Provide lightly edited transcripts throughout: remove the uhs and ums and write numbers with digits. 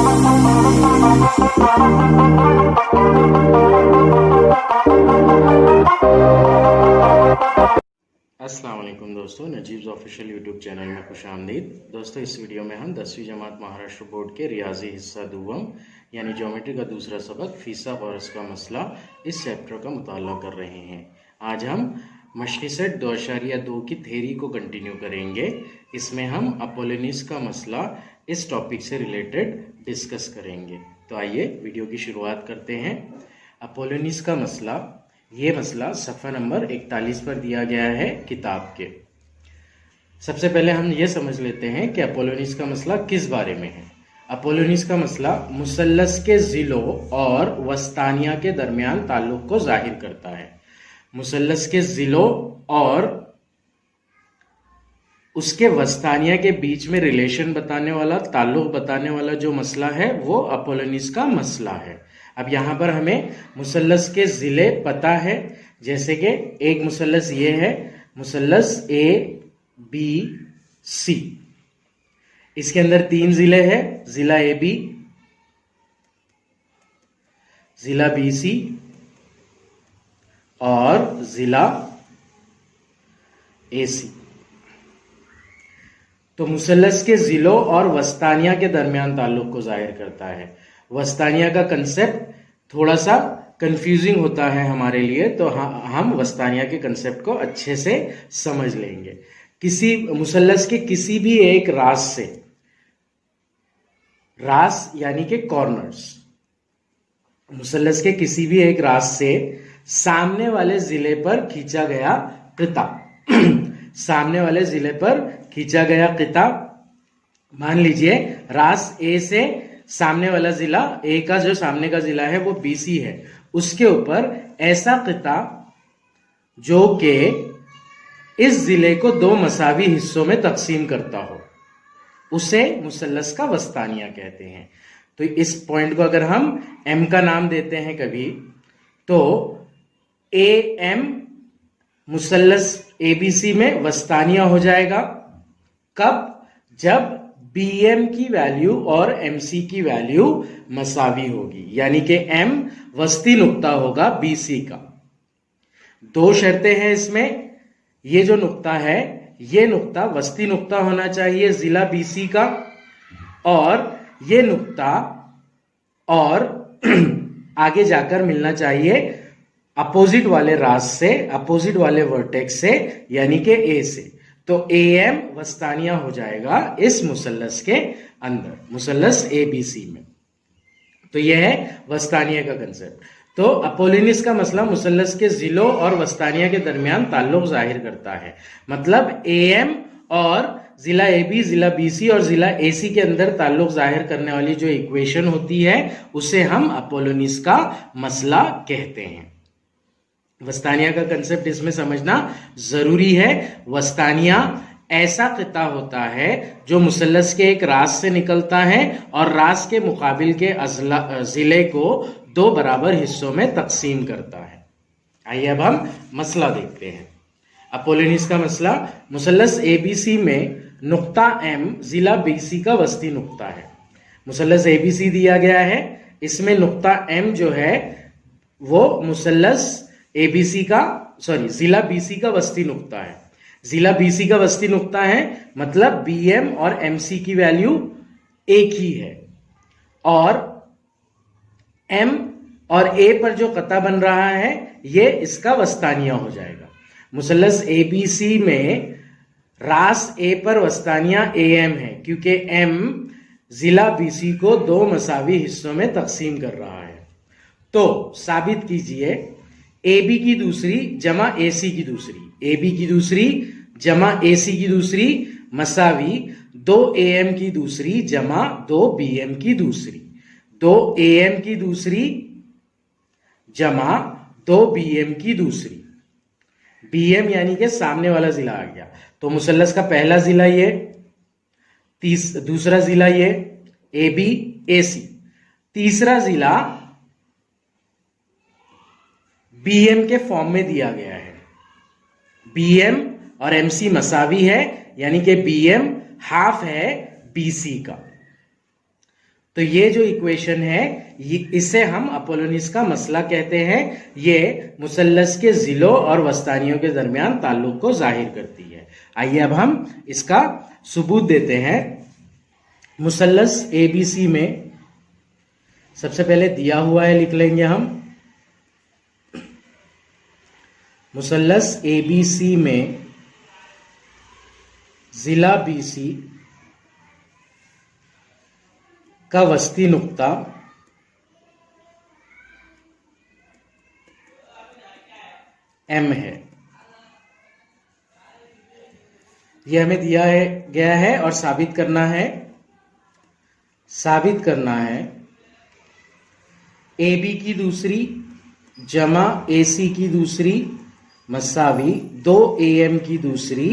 अस्सलाम वालेकुम दोस्तों, नजीब्स ऑफिशियल यूट्यूब चैनल में खुशामदीद। दोस्तों, इस वीडियो में हम 10वीं जमात महाराष्ट्र बोर्ड के रियाजी हिस्सा दुवम यानी ज्योमेट्री का दूसरा सबक फीसा बरस का मसला इस चैप्टर का मुताला कर रहे हैं। आज हम मछली सेट 2.2 की थेरी को कंटिन्यू करेंगे। इसमें हम अपोलोनीस का मसला इस टॉपिक से रिलेटेड डिस्कस करेंगे। तो आइए वीडियो की शुरुआत करते हैं। अपोलोनीस का मसला, ये मसला सफ़ा नंबर 41 पर दिया गया है किताब के। सबसे पहले हम ये समझ लेते हैं कि अपोलोनीस का मसला किस बारे में है। अपोलोनीस का मसला मुसल्लस के ज़िलों और वस्तानिया के दरमियान ताल्लुक़ को जाहिर करता है। मुसल्लस के ज़िलों और उसके वस्तानिया के बीच में रिलेशन बताने वाला, ताल्लुक़ बताने वाला जो मसला है वो अपोलोनीस का मसला है। अब यहाँ पर हमें मुसल्लस के ज़िले पता है, जैसे कि एक मुसल्लस ये है, मुसल्लस ए बी सी। इसके अंदर 3 ज़िले हैं, ज़िला ए बी, ज़िला बी सी और ज़िला ए सी। तो मुसल्लस के ज़िलों और वस्तानिया के दरमियान ताल्लुक़ को जाहिर करता है। वस्तानिया का कंसेप्ट थोड़ा सा कंफ्यूजिंग होता है हमारे लिए, तो हम वस्तानिया के कंसेप्ट को अच्छे से समझ लेंगे। किसी मुसल्लस के किसी भी एक रास से, रास यानी कि कॉर्नर्स, मुसल्लस के किसी भी एक रास से सामने वाले जिले पर खींचा गया किता सामने वाले जिले पर खींचा गया किता, मान लीजिए रास ए से सामने वाला जिला, ए का जो सामने का जिला है वो बीसी है, उसके ऊपर ऐसा किता जो कि इस जिले को 2 मसावी हिस्सों में तकसीम करता हो, उसे मुसल्लस का वस्तानिया कहते हैं। तो इस पॉइंट को अगर हम एम का नाम देते हैं कभी, तो ए एम मुसल्लस एबीसी में वस्तानिया हो जाएगा। कब? जब BM की वैल्यू और MC की वैल्यू मसावी होगी, यानी कि M वस्ती नुक्ता होगा BC का। 2 शर्तें हैं इसमें। ये जो नुक्ता है, ये नुक्ता वस्ती नुक्ता होना चाहिए जिला BC का, और ये नुक्ता और आगे जाकर मिलना चाहिए अपोजिट वाले रास से, अपोजिट वाले वर्टेक्स से, यानी कि A से। तो AM वस्तानिया हो जाएगा इस मुसल्लस के अंदर, मुसल्लस ABC में। तो यह है वस्तानिया का कंसेप्ट। तो अपोलोनीस का मसला मुसल्लस के जिलों और वस्तानिया के दरमियान ताल्लुक़ जाहिर करता है। मतलब AM और जिला AB, जिला BC और जिला AC के अंदर ताल्लुक़ जाहिर करने वाली जो इक्वेशन होती है उसे हम अपोलोनीस का मसला कहते हैं। वस्तानिया का कंसेप्ट इसमें समझना जरूरी है। वस्तानिया ऐसा किता होता है जो मुसल्लस के एक रास से निकलता है और रास के मुकाबिल के जिले को 2 बराबर हिस्सों में तकसीम करता है। आइए अब हम मसला देखते हैं। अपोलोनीस का मसला, मुसल्लस ABC में नुक्ता M जिला BC का वस्ती नुक्ता है। मुसल्लस ABC दिया गया है, इसमें नुक्ता M जो है वो मुसल्लस ABC का, जिला BC का वस्ती नुक्ता है। जिला BC का वस्ती नुक्ता है, मतलब BM और MC की वैल्यू एक ही है, और M और A पर जो कता बन रहा है ये इसका वस्तानिया हो जाएगा। मुसल्लस ABC में रास A पर वस्तानिया AM है, क्योंकि M जिला BC को 2 मसावी हिस्सों में तकसीम कर रहा है। तो साबित कीजिए AB की दूसरी जमा AC की दूसरी, AB की दूसरी जमा AC की दूसरी मसावी 2 AM की दूसरी जमा 2 BM की दूसरी, 2 AM की दूसरी जमा 2 BM की दूसरी। BM यानी कि सामने वाला जिला आ गया। तो मुसल्लस का पहला जिला ये, दूसरा जिला ये AB AC, तीसरा जिला BM के फॉर्म में दिया गया है। BM और MC मसावी है, यानी कि BM हाफ है BC का। तो ये जो इक्वेशन है इसे हम अपोलोनियस का मसला कहते हैं। ये मुसल्लस के जिलों और वस्तानियों के दरमियान ताल्लुक को जाहिर करती है। आइए अब हम इसका सबूत देते हैं। मुसल्लस एबीसी में सबसे पहले दिया हुआ है, लिख लेंगे हम। मुसल्लस एबीसी में जिला बीसी का वस्ती नुक्ता एम है। यह हमें दिया है गया है और साबित करना है ए बी की दूसरी जमा ए सी की दूसरी मसावी 2 AM की दूसरी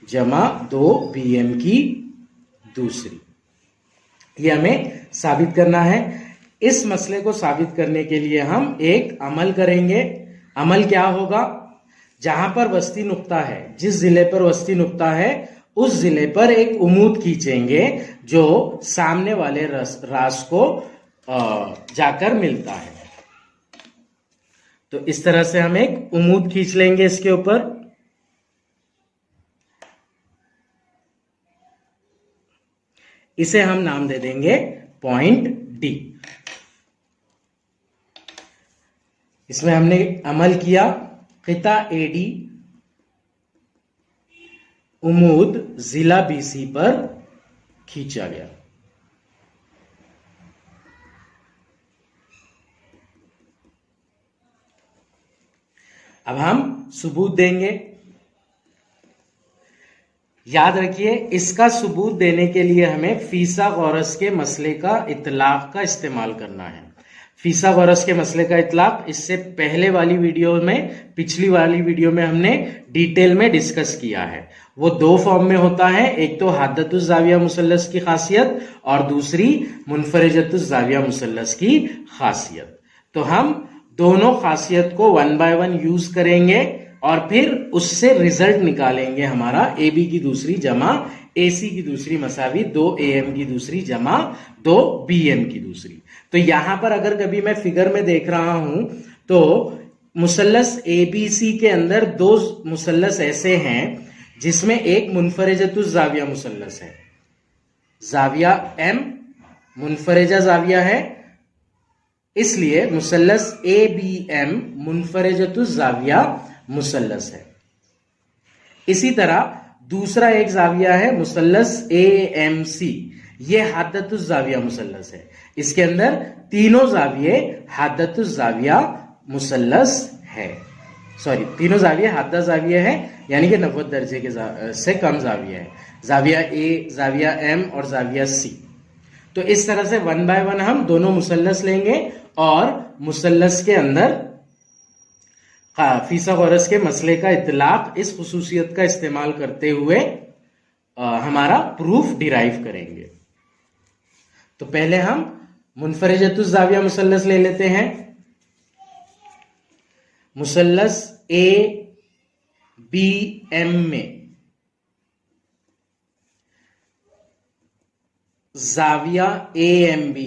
जमा 2 BM की दूसरी। यह हमें साबित करना है। इस मसले को साबित करने के लिए हम एक अमल करेंगे। अमल क्या होगा? जहां पर वस्ती नुक्ता है, जिस जिले पर वस्ती नुक्ता है, उस जिले पर एक उमूद खींचेंगे जो सामने वाले रास को जाकर मिलता है। तो इस तरह से हम एक उमूद खींच लेंगे इसके ऊपर। इसे हम नाम दे देंगे पॉइंट डी। इसमें हमने अमल किया, क़िता एडी उमूद जिला बीसी पर खींचा गया। अब हम सबूत देंगे। याद रखिए, इसका सबूत देने के लिए हमें फीसागोरस के मसले का इतलाक का इस्तेमाल करना है। फीसागोरस के मसले का इतलाक इससे पहले वाली वीडियो में, पिछली वाली वीडियो में हमने डिटेल में डिस्कस किया है। वो 2 फॉर्म में होता है, एक तो हादतुज़ ज़ाविया मुसल्लस की खासियत और दूसरी मुनफरिजतुज़ ज़ाविया मुसल्लस की खासियत। तो हम दोनों खासियत को 1 बाय 1 यूज करेंगे और फिर उससे रिजल्ट निकालेंगे हमारा ए बी की दूसरी जमा ए सी की दूसरी मसावी 2 AM की दूसरी जमा 2 BM की दूसरी। तो यहां पर अगर कभी मैं फिगर में देख रहा हूं तो मुसल्लस ABC के अंदर 2 मुसल्लस ऐसे हैं जिसमें एक मुनफरिजतुज़ ज़ाविया मुसल्लस है, ज़ाविया M मुनफरिजा ज़ाविया है, इसलिए मुसल्लस ABM मुनफरिजतुज़ ज़ाविया मुसल्लस है। इसी तरह दूसरा एक ज़ाविया है मुसल्लस AMC, यह हादतुज़ ज़ाविया मुसल्लस है। इसके अंदर तीनों ज़ाविये हादतुज़ ज़ाविया मुसल्लस है। सॉरी, तीनों ज़ाविये हादा ज़ाविया है, यानी कि 90 दर्जे के से कम ज़ाविया है। ज़ाविया A, ज़ाविया M और ज़ाविया C। तो इस तरह से 1 बाय 1 हम दोनों मुसल्लस लेंगे और मुसल्लस के अंदर फीसागोरस के मसले का इतलाक इस खुसूसियत का इस्तेमाल करते हुए हमारा प्रूफ डिराइव करेंगे। तो पहले हम मुनफरिजतुज़ ज़ाविया मुसल्लस ले लेते हैं। मुसल्लस ABM में ज़ाविया AMB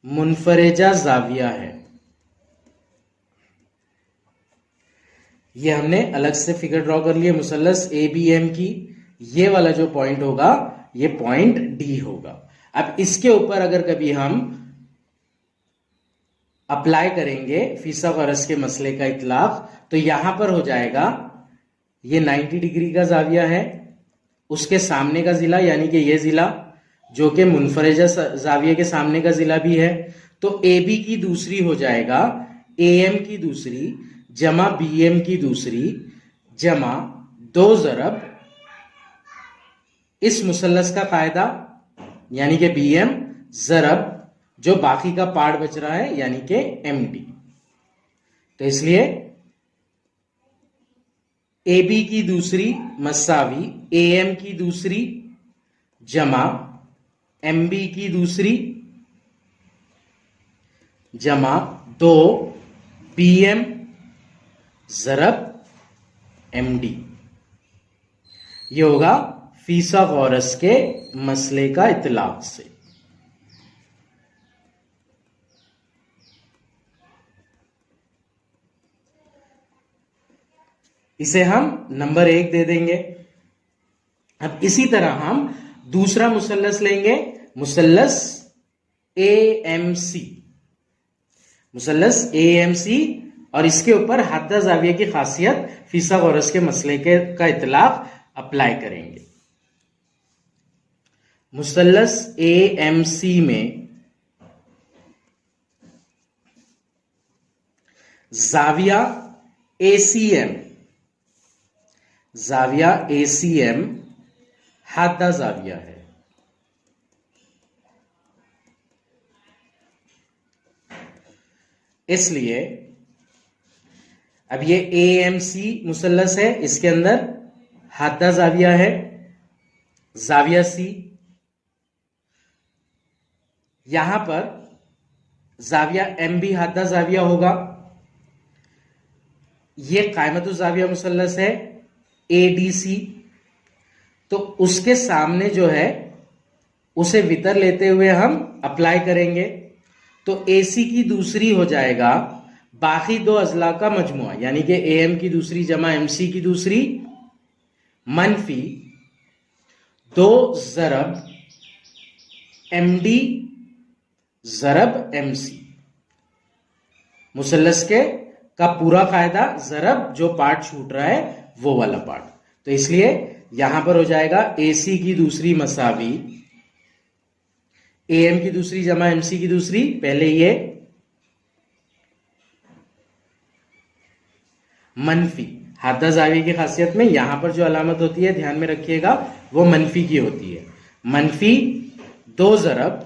मुनफरिजा ज़ाविया है। ये हमने अलग से फिगर ड्रॉ कर लिए मुसल्लस ABM की। ये वाला जो पॉइंट होगा ये पॉइंट D होगा। अब इसके ऊपर अगर कभी हम अप्लाई करेंगे फीसागोरस के मसले का इतलाक, तो यहां पर हो जाएगा ये 90 डिग्री का ज़ाविया है, उसके सामने का जिला यानी कि ये जिला जो कि मुनफरिजा ज़ाविये के सामने का जिला भी है, तो AB की दूसरी हो जाएगा AM की दूसरी जमा BM की दूसरी जमा 2 ज़रब इस मुसल्लस का कायदा यानी कि BM ज़रब जो बाकी का पार्ट बच रहा है यानी कि MD। तो इसलिए AB की दूसरी मसावी AM की दूसरी जमा MB की दूसरी जमा 2 BM ज़रब MD। ये होगा फीसागोरस के मसले का इतलाक से। इसे हम नंबर 1 दे देंगे। अब इसी तरह हम दूसरा मुसल्लस लेंगे, मुसल्लस AMC, मुसल्लस AMC, और इसके ऊपर हद्दा ज़ाविया की खासियत फीसागोरस के मसले का इतलाक अप्लाई करेंगे। मुसल्लस AMC में ज़ाविया ACM, ज़ाविया ACM हद्दा ज़ाविया है। इसलिए अब ये AMC मुसल्लस है, इसके अंदर हद्दा ज़ाविया है, ज़ाविया C। यहां पर ज़ाविया M भी हद्दा ज़ाविया होगा। ये कायमतु ज़ाविया मुसल्लस है ADC, तो उसके सामने जो है उसे वितर लेते हुए हम अप्लाई करेंगे, तो AC की दूसरी हो जाएगा बाकी दो अजला का मजमुआ, यानी कि AM की दूसरी जमा MC की दूसरी मनफी 2 ज़रब MD ज़रब MC। मुसल्लस के का पूरा फायदा ज़रब, जो पार्ट छूट रहा है वो वाला पार्ट, तो इसलिए यहां पर हो जाएगा AC की दूसरी मसावी AM की दूसरी जमा MC की दूसरी, पहले ये मनफी, हद्दा ज़ाविया की खासियत में यहां पर जो अलामत होती है ध्यान में रखिएगा वो मनफी की होती है। मनफी 2 ज़रब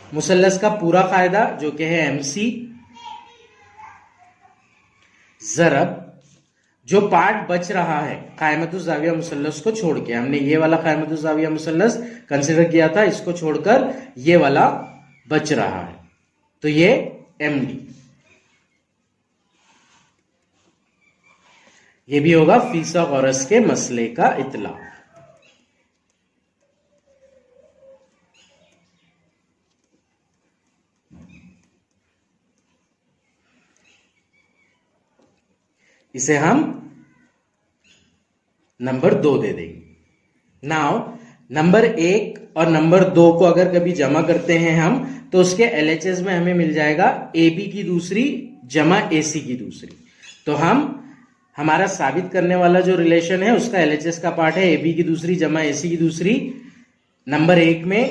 मुसल्लस का पूरा फायदा जो कि है MC ज़रब जो पार्ट बच रहा है कायमतु ज़ाविया मुसल्लस को छोड़ के, हमने ये वाला कायमतु ज़ाविया मुसल्लस कंसिडर किया था, इसको छोड़कर ये वाला बच रहा है, तो ये MD। ये भी होगा फीसागोरस के मसले का इतलाक। इसे हम नंबर 2 दे देंगे। नाउ नंबर 1 और नंबर 2 को अगर कभी जमा करते हैं हम, तो उसके LHS में हमें मिल जाएगा AB की दूसरी जमा AC की दूसरी। तो हमारा साबित करने वाला जो रिलेशन है उसका LHS का पार्ट है AB की दूसरी जमा AC की दूसरी। नंबर 1 में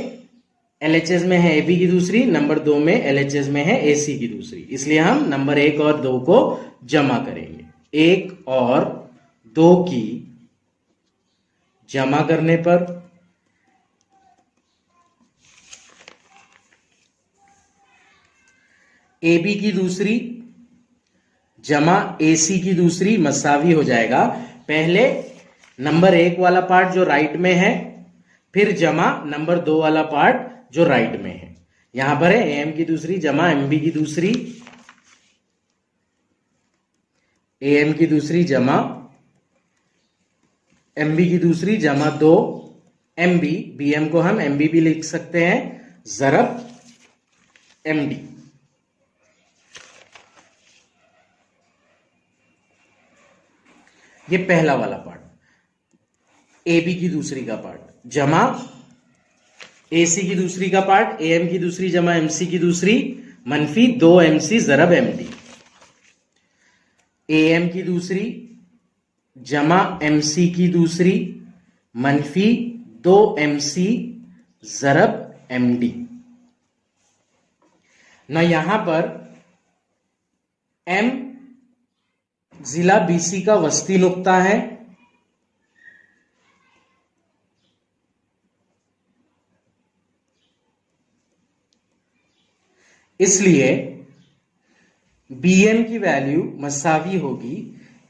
LHS में है AB की दूसरी, नंबर 2 में LHS में है AC की दूसरी, इसलिए हम नंबर 1 और 2 को जमा करेंगे। 1 और 2 की जमा करने पर AB की दूसरी जमा AC की दूसरी मसावी हो जाएगा, पहले नंबर 1 वाला पार्ट जो राइट में है, फिर जमा नंबर 2 वाला पार्ट जो राइट में है। यहां पर है AM की दूसरी जमा MB की दूसरी, AM की दूसरी जमा MB की दूसरी जमा 2 MB, BM को हम MB भी लिख सकते हैं, ज़रब MD। ये पहला वाला पार्ट AB की दूसरी का पार्ट जमा AC की दूसरी का पार्ट AM की दूसरी जमा MC की दूसरी मनफी 2 MC ज़रब MD। AM की दूसरी जमा MC की दूसरी मनफी 2 MC ज़रब MD। ना यहां पर M जिला BC का वस्ती नुक्ता है, इसलिए BM की वैल्यू मसावी होगी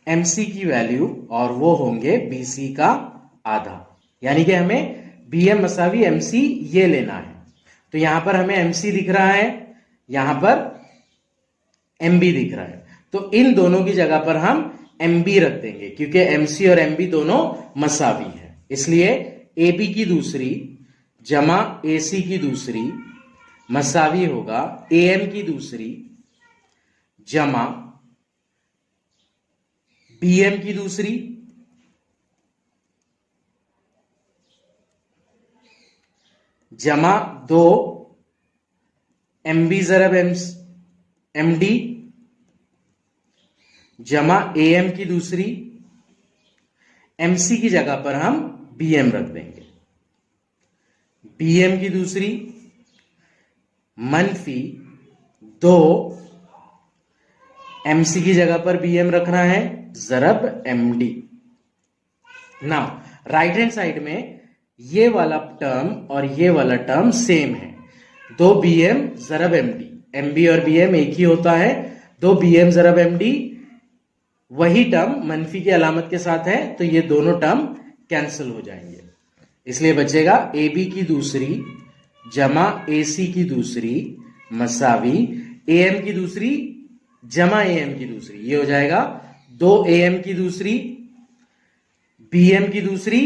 MC की वैल्यू, और वो होंगे BC का आधा, यानी कि हमें BM मसावी MC ये लेना है। तो यहां पर हमें MC दिख रहा है, यहां पर MB दिख रहा है, तो इन दोनों की जगह पर हम MB रख देंगे, क्योंकि MC और MB दोनों मसावी है, इसलिए AB की दूसरी जमा AC की दूसरी मसावी होगा AM की दूसरी जमा BM की दूसरी जमा 2 MB ज़रब MD जमा AM की दूसरी, MC की जगह पर हम BM रख देंगे, BM की दूसरी मनफी 2 MC की जगह पर BM रखना है ज़रब MD। Now right hand side में ये वाला टर्म और ये वाला टर्म सेम है, 2 BM ज़रब MD, MB और BM एक ही होता है, 2 BM ज़रब MD वही टर्म मनफी की अलामत के साथ है, तो ये दोनों टर्म कैंसिल हो जाएंगे, इसलिए बचेगा AB की दूसरी जमा AC की दूसरी मसावी AM की दूसरी जमा AM की दूसरी, ये हो जाएगा 2 AM की दूसरी BM की दूसरी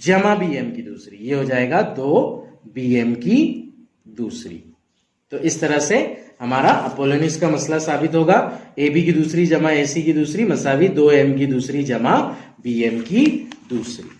जमा BM की दूसरी, ये हो जाएगा 2 BM की दूसरी। तो इस तरह से हमारा अपोलोनियस का मसला साबित होगा, AB की दूसरी जमा AC की दूसरी मसावी 2M की दूसरी जमा BM की दूसरी।